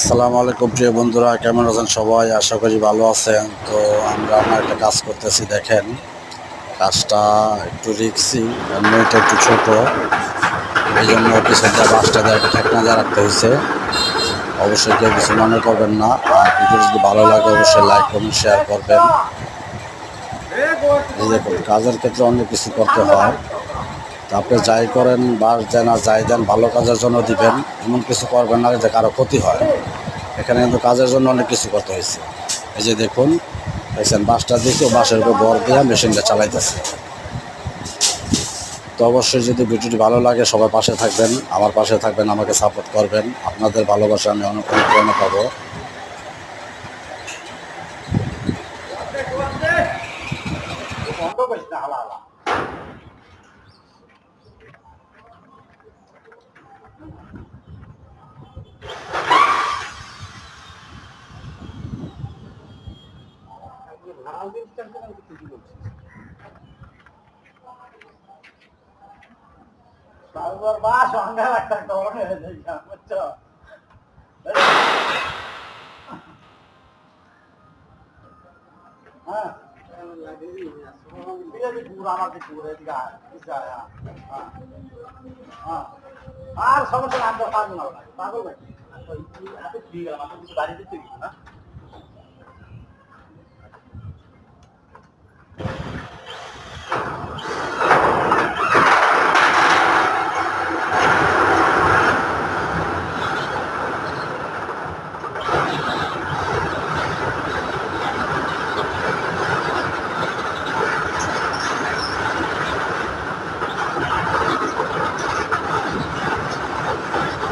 আসসালামু আলাইকুম প্রিয় বন্ধুরা, কেমন আছেন সবাই? আশা করি ভালো আছেন। তো আমরা একটা কাজ করতেছি, দেখেন কাজটা একটু রিস্কি, নইটা একটু ছোট, এই জন্য পিছন দিয়ে বাসটা দিয়ে একটা ঠেকনা দিয়ে রাখতে হয়েছে। অবশ্যই কেউ কিছু মনে করবেন না, আর ভিডিও যদি ভালো লাগে অবশ্যই লাইক কমেন্ট শেয়ার করবেন। এই দেখুন, কাজের ক্ষেত্রে অনেক কিছু করতে হয়। তা আপনি যাই করেন, বাস দেন আর যাই দেন, ভালো কাজের জন্য দিবেন, এমন কিছু করবেন না যে কারো ক্ষতি হয়। এখানে কিন্তু কাজের জন্য অনেক কিছু করতে হয়েছে। এই যে দেখুন, দেখছেন বাসটা দিয়েছে, ও বাসের উপর ভর দিয়ে মেশিনটা চালাইতেছে। তো অবশ্যই যদি ভিডিওটি ভালো লাগে সবাই পাশে থাকবেন, আমার পাশে থাকবেন, আমাকে সাপোর্ট করবেন। আপনাদের ভালোবাসা আমি অনেক অনুপ্রেরণা পাবো। বাস অঙ্গা একটা ডর হয়ে যায় বুঝছো হ্যাঁ ঠিক আছে দূর আমাকে দূরে আর সমস্যা নাম পাগল পাগল নাকি এত ঠিক গেলাম বাড়িতে তৈরি না